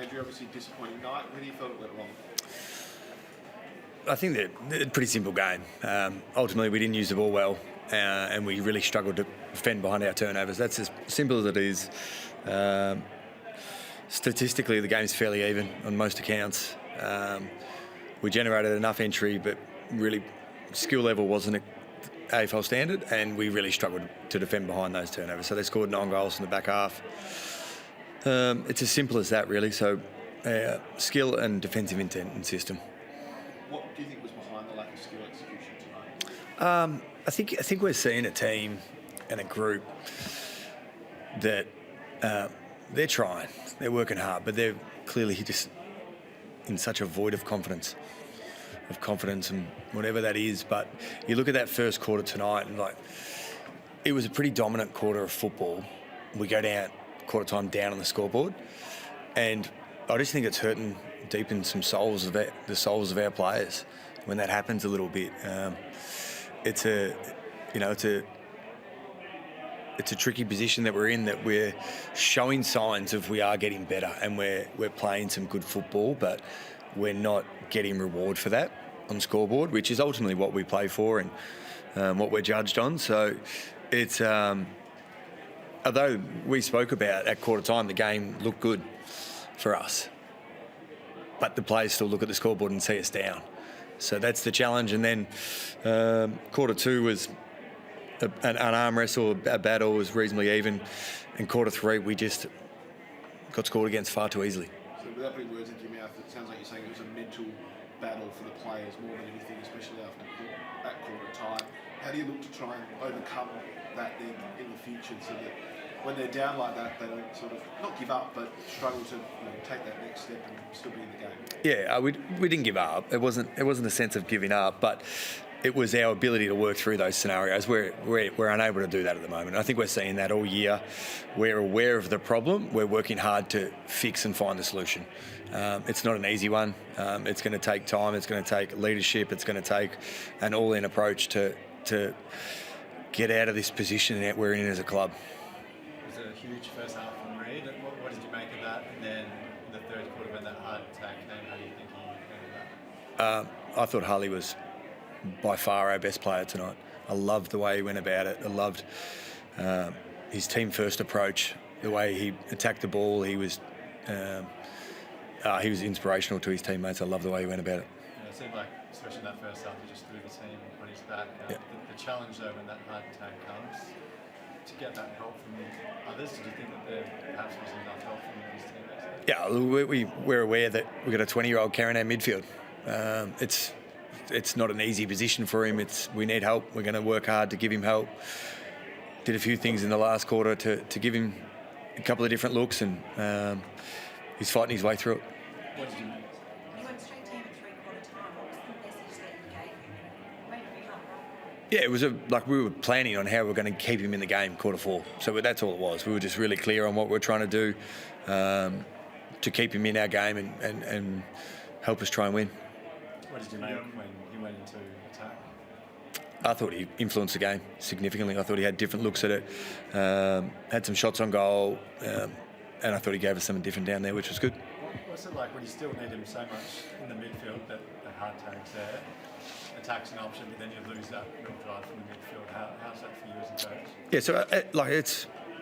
Andrew, obviously disappointing night. Where do you feel it went wrong? I think they're a pretty simple game. Ultimately, we didn't use the ball well, and we really struggled to defend behind our turnovers. That's as simple as it is. Statistically, the game's fairly even on most accounts. We generated enough entry, but really skill level wasn't at AFL standard, and we really struggled to defend behind those turnovers. So they scored 9 goals in the back half. It's as simple as that, really. So skill and defensive intent and system. What do you think was behind the lack of skill execution tonight? I think we're seeing a team and a group that they're trying, they're working hard, but they're clearly just in such a void of confidence and whatever that is. But you look at that first quarter tonight, and it was a pretty dominant quarter of football. We go down quarter time down on the scoreboard, and I just think it's hurting deep in the souls of our players when that happens a little bit. It's a tricky position that we're in, that we're showing signs of we are getting better and we're playing some good football, but we're not getting reward for that on scoreboard, which is ultimately what we play for and what we're judged on. So it's although we spoke about at quarter time the game looked good for us, but the players still look at the scoreboard and see us down. So that's the challenge. And then quarter two was an arm wrestle, a battle, was reasonably even. In quarter three, we just got scored against far too easily. So without putting words into your mouth, it sounds like you're saying it was a mental battle for the players more than anything, especially at quarter time. How do you look to try and overcome that then in the future, so that when they're down like that, they don't sort of not give up, but struggle to take that next step and still be in the game? Yeah, we didn't give up. It wasn't a sense of giving up, but it was our ability to work through those scenarios. We're unable to do that at the moment. I think we're seeing that all year. We're aware of the problem. We're working hard to fix and find the solution. It's not an easy one. It's going to take time. It's going to take leadership. It's going to take an all-in approach to get out of this position that we're in as a club. It was a huge first half from Reid. What did you make of that? And then the third quarter, when that heart attack came, how do you think he handled that? I thought Harley was by far our best player tonight. I loved the way he went about it. I loved his team first approach, the way he attacked the ball. He was inspirational to his teammates. I love the way he went about it. Yeah, it seemed like, especially in that first half, he just threw the team on his back. Yeah. The challenge, though, when that heart attack comes, to get that help from others, did you think that there perhaps wasn't enough help from his teammates? Yeah, we're aware that we've got a 20-year-old carrying our midfield. It's not an easy position for him. We need help. We're going to work hard to give him help. Did a few things in the last quarter to give him a couple of different looks, and he's fighting his way through it. What did you make? You went straight to him at three-quarter time. What was the message that you gave him? Where did you help? Yeah, it was we were planning on how we were going to keep him in the game quarter four. So that's all it was. We were just really clear on what we we're trying to do to keep him in our game and help us try and win. What did you make when he went into attack? I thought he influenced the game significantly. I thought he had different looks at it, had some shots on goal, and I thought he gave us something different down there, which was good. What's it like when you still need him so much in the midfield that the hard tag's there? Attack's an option, but then you lose that real drive from the midfield. How's that for you as a coach? Yeah, so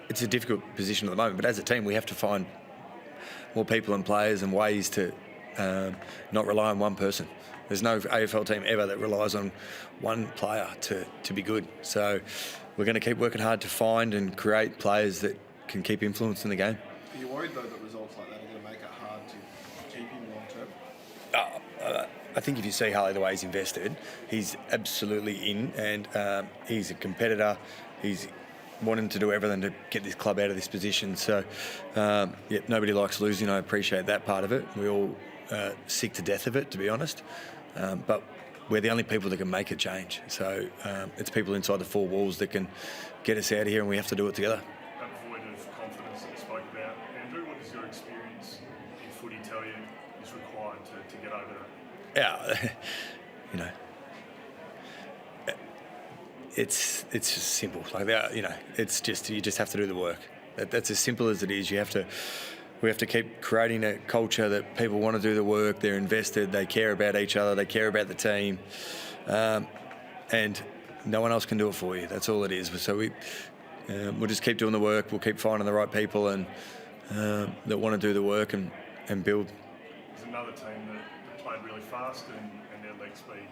it's a difficult position at the moment, but as a team we have to find more people and players and ways to not rely on one person. There's no AFL team ever that relies on one player to be good. So we're going to keep working hard to find and create players that can keep influencing the game. Are you worried, though, that results like that are going to make it hard to keep him long-term? I think if you see Harley the way he's invested, he's absolutely in, and he's a competitor. He's wanting to do everything to get this club out of this position. So, nobody likes losing. I appreciate that part of it. We all sick to death of it, to be honest. But we're the only people that can make a change. So it's people inside the four walls that can get us out of here, and we have to do it together. That void of confidence that you spoke about, Andrew, what does your experience in footy tell you is required to get over that? Yeah, it's just simple. Like that, it's just you just have to do the work. That's as simple as it is. We we have to keep creating a culture that people want to do the work, they're invested, they care about each other, they care about the team, and no one else can do it for you. That's all it is. So we'll just keep doing the work. We'll keep finding the right people and that want to do the work and build. There's another team that played really fast and their leg speed,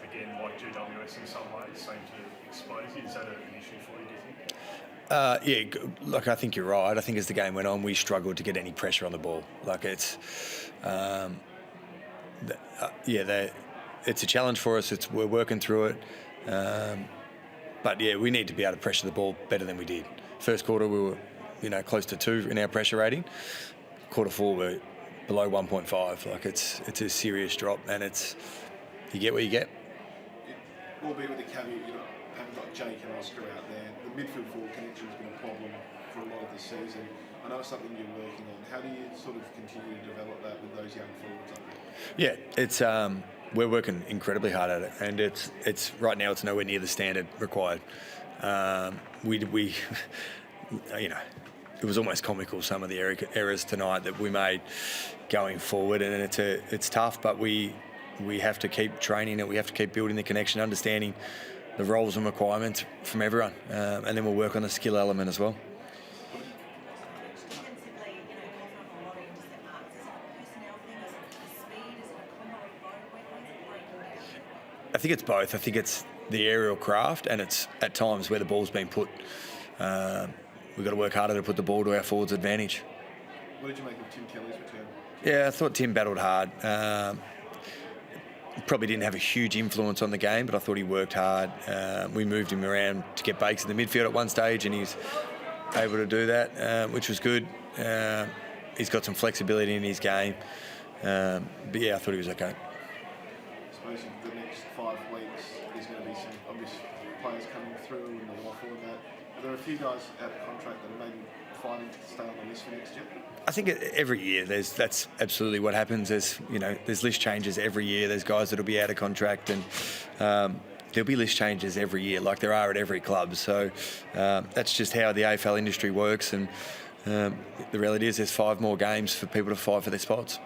again, like GWS in some ways, seemed to expose you. Is that an issue for you, do you think? Yeah, look, I think you're right. I think as the game went on, we struggled to get any pressure on the ball. Like it's a challenge for us. We're working through it. But yeah, we need to be able to pressure the ball better than we did. First quarter, we were, close to 2 in our pressure rating. Quarter 4, we're below 1.5. Like it's a serious drop, and you get what you get. Albeit with the caveat, haven't got Jake and Oscar out there. The midfield forward connection has been a problem for a lot of the season. I know it's something you're working on. How do you sort of continue to develop that with those young forwards up there? Yeah, it's we're working incredibly hard at it, and it's right now it's nowhere near the standard required. We it was almost comical, some of the errors tonight that we made going forward, and it's tough, but we have to keep training it. We have to keep building the connection, understanding the roles and requirements from everyone, and then we'll work on the skill element as well. Defensively, confident on a lot of intercept marks. Is it a personnel thing? Is it the speed? Is it a combo of both? Where's it breaking down? I think it's both. I think it's the aerial craft, and it's at times where the ball's been put. We've got to work harder to put the ball to our forwards' advantage. What did you make of Tim Kelly's return? Yeah, I thought Tim battled hard. Probably didn't have a huge influence on the game, but I thought he worked hard. We moved him around to get Bakes in the midfield at one stage, and he's able to do that, which was good. He's got some flexibility in his game. But yeah, I thought he was okay. I suppose in the next 5 weeks, there's going to be some obvious players coming through and the offer and that. Are there a few guys out of contract that are maybe fighting to stay on the list for next year? I think every year that's absolutely what happens. There's list changes every year. There's guys that'll be out of contract, and there'll be list changes every year, like there are at every club. So that's just how the AFL industry works, and the reality is there's 5 more games for people to fight for their spots.